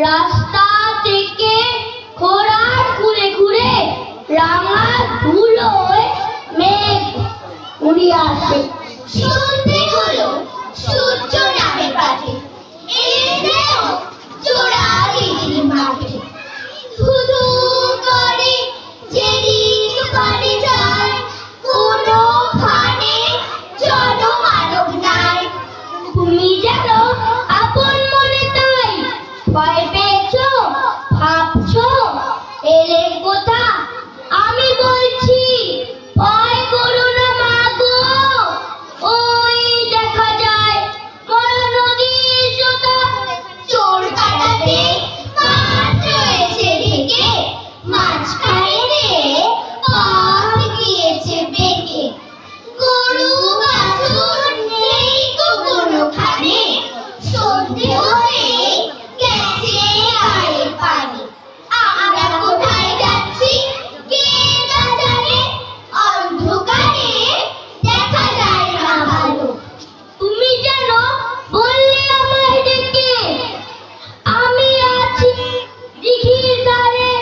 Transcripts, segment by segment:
রাস্তা থেকে খোঁড়ার ঘুরে ঘুরে রাঙা ধুলোয় মেঘ উড়িয়ে আসে। শুনতে হলো সূর্য নামে পাঠে এলেও চোরা দিদির মাঠে ধুধু করে যেদিক পারে যায় কোনোখানে জনমানব নাই। তুমি যেন আপন মনে তাই ভয় পেয়েছো, ভাবছো এলেন কোথা? আমি বলছি ভয় করো না মা গো, ওই দেখা যায় মরা নদীর সোতা। চোর কাটাতে মাঠ রয়েছে ঢেকে মাঝখানে দিয়ে পথ গিয়েছে বেঁকে। গরু বাছুর নেই তো কোনোখানে সন্ধে হলেই গেছে গায়ে পানি। আমরা কোথায় যাচ্ছি কে তা জানে, অন্ধকারে দেখা যায় না ভালো। তুমি যেন বললে আমায় ডেকে, আমি আছি দিঘির ধারে,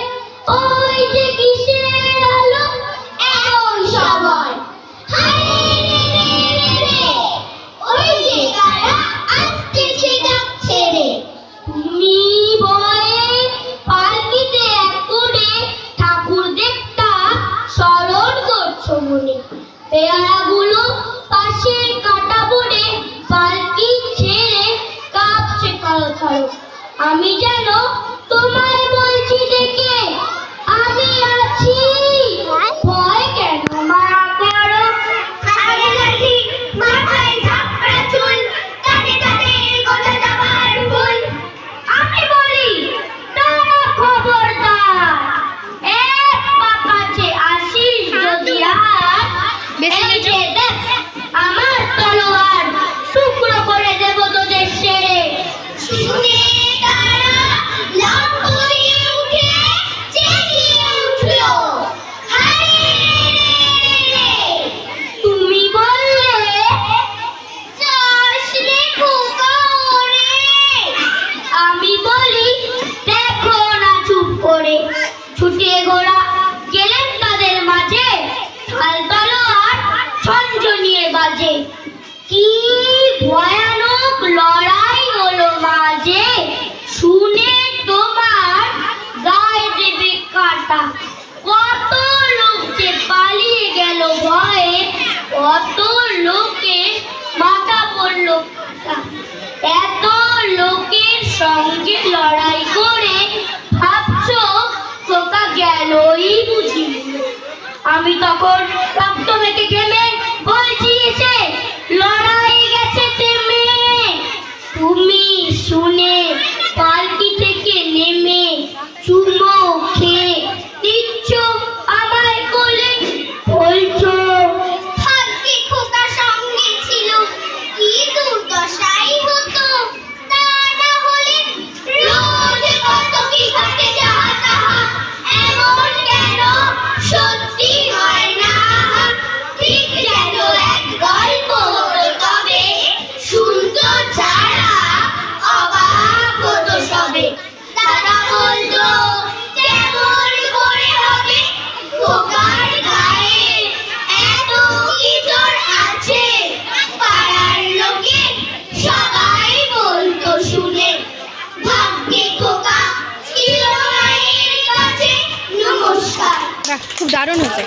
ওই যে কিসের আলো। এমন সময় হায় রে রে রে রে, ওই যে কারা আসতেছে ডাক ছেড়ে। তুমি ভয়ে পালকিতে এক করে ঠাকুর দেখতা স্মরণ করছো মনে। পেয়ারাগুলো পাশের কাটা পড়ে পালকি ছেড়ে কাঁপছে থরথর। আমি যেন তোমায় বলছি ডেকে, আমি আছি, ভয় কেন মা করো? হাতে লাঠি মাথায় ঝাপড়া চুল কাঁধে কাঁধে গোটা যাবার ফুল। আমি বলি তারা খবরদার, এক পা কাছে আসিস যদি আর, এই যে দেখ আমার তলোয়ার, টুকরো করে দেব তোদের শেরে। শুনে তারা লাফ দিয়ে উঠে চেঁচিয়ে উঠল, হায় রে রে রে। তুমি বললে যাস রে খোকা ওরে। আমি বলি দেখো না চুপ করে। ছুটে ঘোড়া গেলেন তাদের মাঝে, ঢাল তলোয়ার ঝনঝনিয়ে বাজে। কি ভয়ানক লড়াই হলো মাঝে, শুনে তোমার গায়ে দেবে কাঁটা। কত লোক যে পালিয়ে গেল ভয়ে, কত লোকের মাথা পড়লো কাটা। এত লোকের সঙ্গে লড়াই করে ভাবছো খোকা গেলই বুঝি। আমি তখন রক্ত মেখে ঘেমে বলছি এসে লড়াই গেছে থেমে। তুমি শুনে পালকি থেকে নেমে চুমো খেয়ে দিচ্ছ আমায় কোলে, বলছো ভাগ্যে খোকা সঙ্গে ছিল কি দুর্দশাই হতো। তা না হলে রোজ কত কি ঘটে যাহা তাহা, এমন কেন সত্যি হয় না। ঠিক যেন এক গল্প হতো তবে, শুনতো যারা অবাক হতো সবে। দাদা বলতো কেমন করে হবে খোকার গায়ে এত কি জোর আছে। পাড়ার লোকে সবাই বলতো শুনে, ভাগ্যে খোকা ছিল মায়ের কাছে। নমস্কার। বাহ, খুব দারুণ হয়েছে।